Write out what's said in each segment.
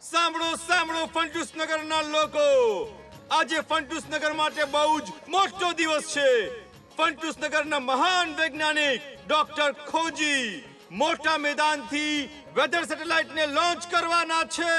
સાંભળો સાંભળો ફંટુસનગરના લોકો, આજે ફંટુસનગર માટે બહુ જ મોટો દિવસ છે. ફંટુસનગરના મહાન વૈજ્ઞાનિક ડોક્ટર ખોજી મોટા મેદાનથી વેધર સેટેલાઇટને લોન્ચ કરવાના છે.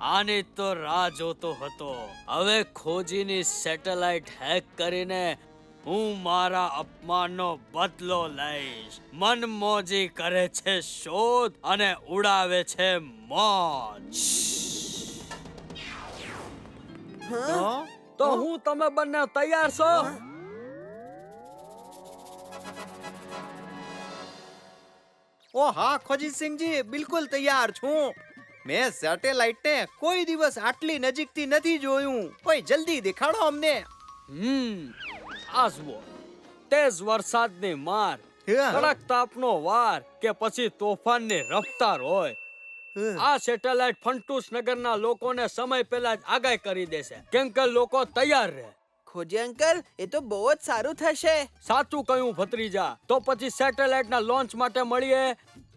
આની તો રાહ જોતો હતો. હવે ખોજીની સેટેલાઇટ હેક કરીને હું મારા અપમાનનો બદલો લઈશ. મનમોજી કરે છે શોધ અને ઉડાવે છે મોજ. તો હું તમે બંને તૈયાર છો? ઓ હા ખોજીસિંહજી, બિલકુલ તૈયાર છું. મેં સેટેલાઇટને કોઈ દિવસ આટલી નજીકથી નથી જોયું. કોઈ જલ્દી દેખાડો અમને. આસવો, તેજ વરસાદની માર, કડક તાપનો વાર કે પછી તોફાનની રફતાર હોય, આ સેટેલાઇટ ફંટુસનગરના લોકોને સમય પહેલા જ આગાહી કરી દેશે, કેમ કે લોકો તૈયાર રહે. ખોજી અંકલ, એ તો બહુ જ સારું થશે. સાચું કહ્યું ભત્રીજા. તો પછી સેટેલાઇટના લોન્ચ માટે મળીએ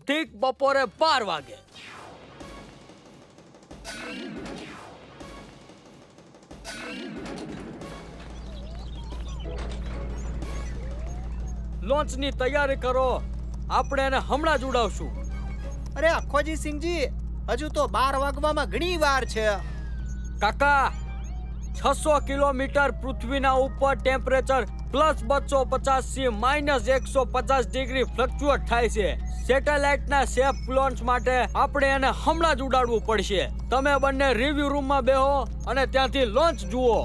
ઠીક બપોરે 12 વાગે. લોન્ચની તૈયારી કરો. આપણે એને હમણાં જ ઉડાવશું. અરે ખોજીસિંહજી, હજુ તો 12 વાગવામાં ઘણી વાર છે. કાકા, 600 કિલોમીટર પૃથ્વીના ઉપર ટેમ્પરેચર +250 થી -150 ડિગ્રી ફ્લક્ચ્યુએટ થાય છે. સેટેલાઇટના સેફ લોન્ચ માટે આપણે એને હમણાં જ ઉડાડવું પડશે. તમે બંને રિવ્યુ રૂમમાં બેહો અને ત્યાંથી લોન્ચ જુઓ.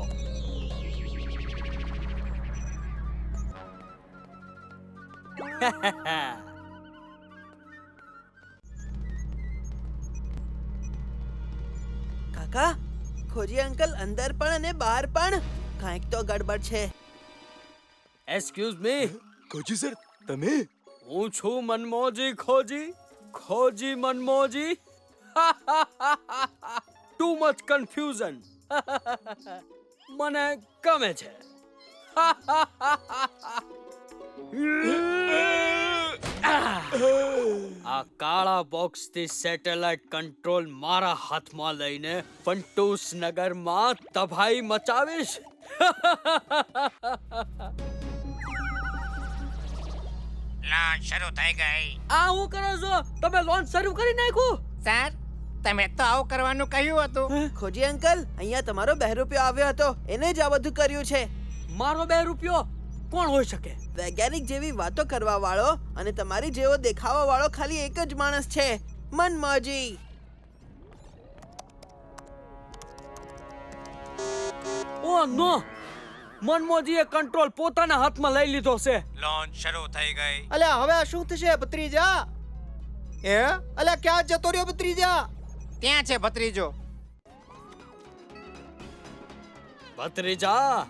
કાકા, ખોજી અંકલ અંદર પણ અને બહાર પણ કાંઈક તો ગડબડ છે. Excuse me. ખોજી સર, તમે? હું છું મનમોજી ખોજી. ખોજી મનમોજી. Too much confusion. મને ગમે છે. આ કાળા બોક્સથી સેટેલાઇટ કંટ્રોલ મારા હાથમાં લઈને ફંટુસનગરમાં તબાહી મચાવીશ. લોન્ચ શરૂ થઈ ગઈ. આ હું કરો છો? તમે લોન્ચ શરૂ કરી નાખ્યું? સર, તમે તો આવું કરવાનું કહ્યું હતું. ખોજી અંકલ, અહીંયા તમારો 2 રૂપિયો આવ્યો હતો, એને જ આ બધું કર્યું છે. મારો 2 રૂપિયો કોણ હોઈ શકે? વૈજ્ઞાનિક જેવી વાતો કરવા વાળો અને તમારી જેવો દેખાવા વાળો ખાલી એક જ માણસ છે, મનમોજી. ઓ નો! મનમોજીએ કંટ્રોલ પોતાના હાથમાં લઈ લીધો છે. લોન્ચ શરૂ થઈ ગઈ. અલ્યા હવે આ શું થશે ભત્રીજા? અલ્યા ક્યાં જતો રહ્યો ભત્રીજા? ત્યાં છે ભત્રીજો. ભત્રીજા,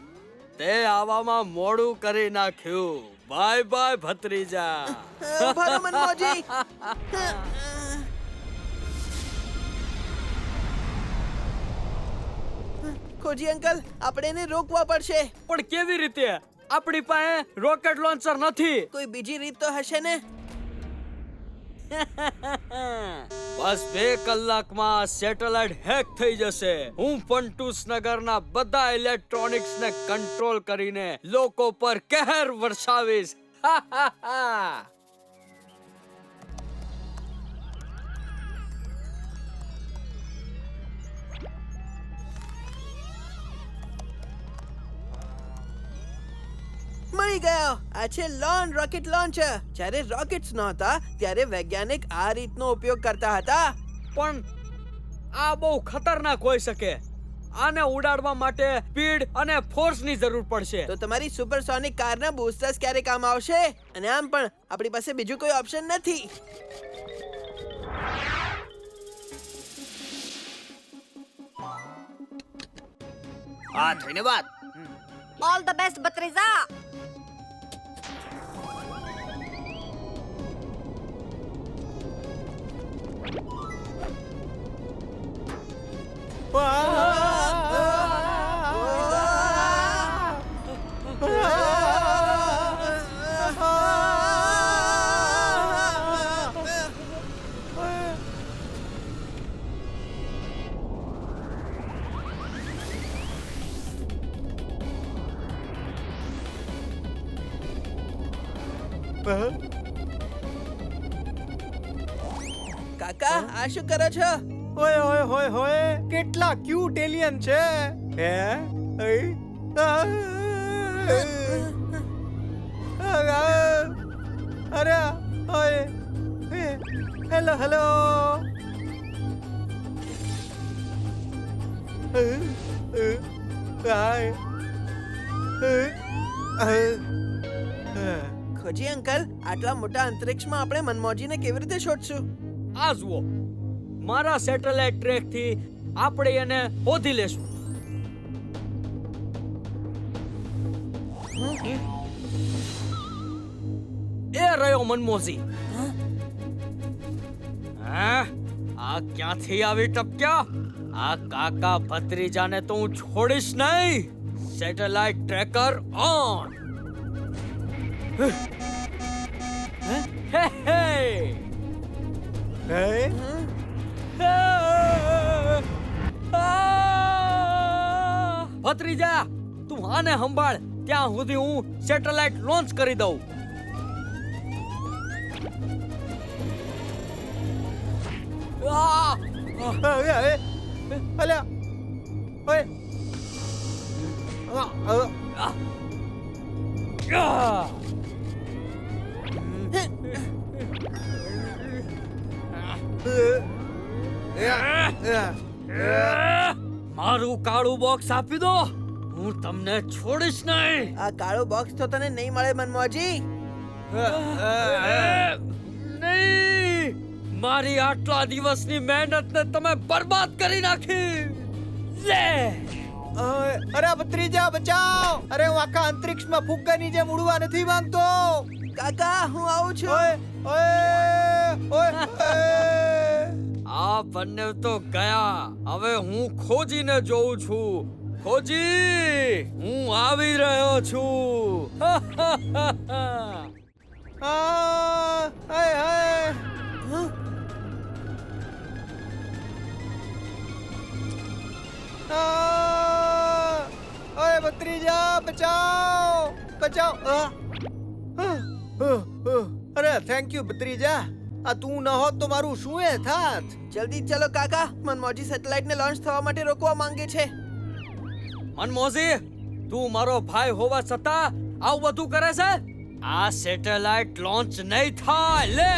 તે આવવામાં મોડું કરી નાખ્યું. બાય બાય ભત્રીજા. ભલો મનમોજી. ખોજી અંકલ, આપણે એને રોકવા પડશે. પણ કેવી રીતે? આપણી પાસે રોકેટ લોન્ચર નથી. કોઈ બીજી રીત તો હશે ને? બસ 2 કલાકમાં સેટેલાઇટ હેક થઈ જશે. હું ફંટુસનગરના બધા ઇલેક્ટ્રોનિક્સને કંટ્રોલ કરીને લોકો પર કહેર વરસાવીશ. મળી ગયો. આ છે લોન રોકેટ લોન્ચર. જ્યારે રોકેટ્સ નહોતા ત્યારે વૈજ્ઞાનિક આ રીતનો ઉપયોગ કરતા હતા. પણ આ બહુ ખતરનાક હોઈ શકે. આને ઉડાડવા માટે સ્પીડ અને ફોર્સની જરૂર પડશે. તો તમારી સુપરસોનિક કારના બૂસ્ટર્સ ક્યારે કામ આવશે? અને આમ પણ આપણી પાસે બીજું કોઈ ઓપ્શન નથી. હા, ધન્યવાદ. ઓલ ધ બેસ્ટ ભત્રીજા. કાકા આ શું કરો છો? ઓય ઓય હોય હોય કેટલા ક્યુટ એલિયન છે હે અરે ઓય હેલો હેલો ખોજી અંકલ આટલા મોટા અંતરિક્ષમાં આપણે મનમોજીને કેવી રીતે શોધશું? આ જુઓ, મારા સેટેલાઇટ ટ્રેક થી આપણે એને શોધી લેશું. એ રહ્યો મનમોજી. હા, આ ક્યાંથી આવી ટપક્યા? આ કાકા ભત્રીજાને તો હું છોડીશ નહીં. Satellite tracker on. હે હે હે ભત્રીજા, તું આને સંભાળ, ત્યાં સુધી હું સેટેલાઇટ લોન્ચ કરી દઉં. અલ્યા ઓય મારું કાળું બોક્સ આપી દો, હું તમને છોડીશ નહીં. આ કાળો બોક્સ તો તને નહીં મળે મનમોજી. નહીં, મારી આટલા દિવસની મહેનતને તમે બરબાદ કરી નાખી. લે, અરે ભત્રીજા બચાવ! અરે હું આખા અંતરિક્ષમાં ફુગ્ગાની જેમ ઉડવા નથી માંગતો. કાકા હું આવું છું. ઓય ઓય આ બંને તો ગયા. હવે હું ખોજીને જોઉં છું. ખોજી, હું આવી રહ્યો છું. ઓય ભત્રીજા બચાવ બચાવ! અરે થેન્ક યુ ભત્રીજા, આ તું ન હોત તો મારું શું એ થાત. જલ્દી ચલો કાકા, મનમોજી સેટેલાઇટને લોન્ચ થવા માટે રોકવા માંગે છે. મનમોજી, તું મારો ભાઈ હોવા છતાં આવું બધું કરે છે? આ સેટેલાઇટ લોન્ચ નહીં થાય. લે,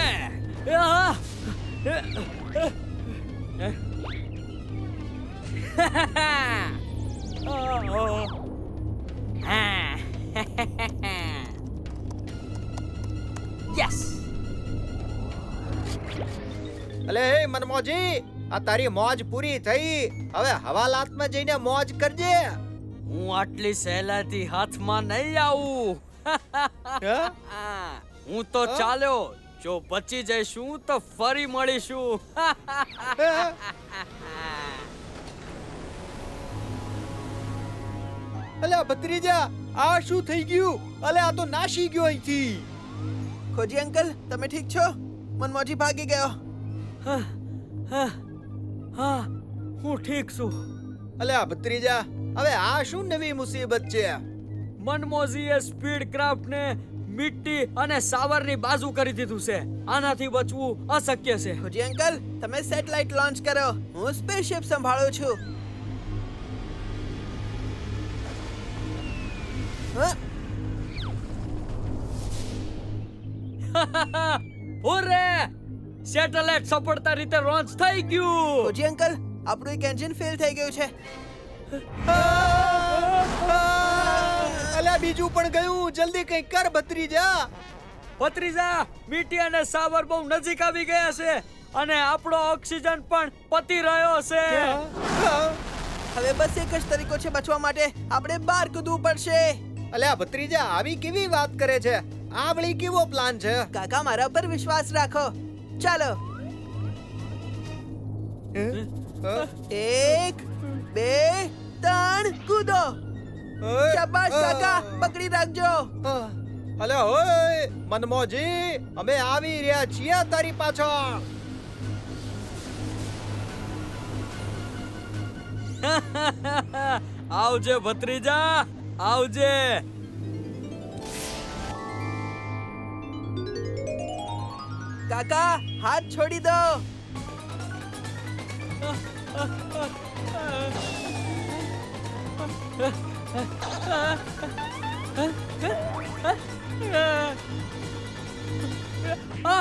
યસ. અલે હે મનમોજી, આ તારી મોજ પૂરી થઈ. હવે હવાલાતમાં જઈને મોજ કરજે. હું આટલી સહેલાઈથી હાથમાં નહીં આવું. હું તો ચાલ્યો. જો બચી જઈશું તો ફરી મળીશું. અલે ભત્રીજા, આ શું થઈ ગયું? અલે આ તો નાશી ગયો અહીંથી. ખોજી અંકલ તમે ઠીક છો? મનમોજી ભાગી ગયો. હા, હું ઠીક છું. અલે ભત્રીજા, હવે આ શું નવી મુસીબત છે? મનમોજીએ સ્પીડ ક્રાફ્ટ ને મિટ્ટી અને સાવરની બાજુ કરી દીધું છે. આનાથી બચવું અશક્ય છે. ખોજી અંકલ તમે સેટેલાઇટ લોન્ચ કરો, હું સ્પેસશિપ સંભાળું છું. ઓરે, સેટેલાઇટ સફળતા રીતે લોન્ચ થઈ ગયું. ખોજી અંકલ આપણું એક એન્જિન ફેલ થઈ ગયું છે. અલ્યા બીજું પણ ગયું. જલ્દી કંઈક કર ભત્રીજા. ભત્રીજા, મિટ્ટી અને સાવર બહુ નજીક આવી ગયા છે અને આપણો ઓક્સિજન પણ પતી રહ્યો છે. હવે બસ એક જ તરીકો છે બચવા માટે, આપણે બહાર કૂદવું પડશે. અલ્યા ભત્રીજા, આવી કેવી વાત કરે છે? આ વળી કેવો પ્લાન છે? કાકા મારા પર વિશ્વાસ રાખો. ચાલો, 1 2 3 કૂદો. શાબાશ કાકા, પકડી રાખજો. અલ્યા ઓય મનમોજી, અમે આવી રહ્યા છીએ તારી પાછળ. આવજે ભત્રીજા, આવજે. કાકા હાથ છોડી દો.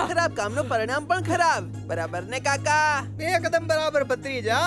ખરાબ કામનું પરિણામ પણ ખરાબ. બરાબર ને કાકા? એકદમ બરાબર ભત્રીજા.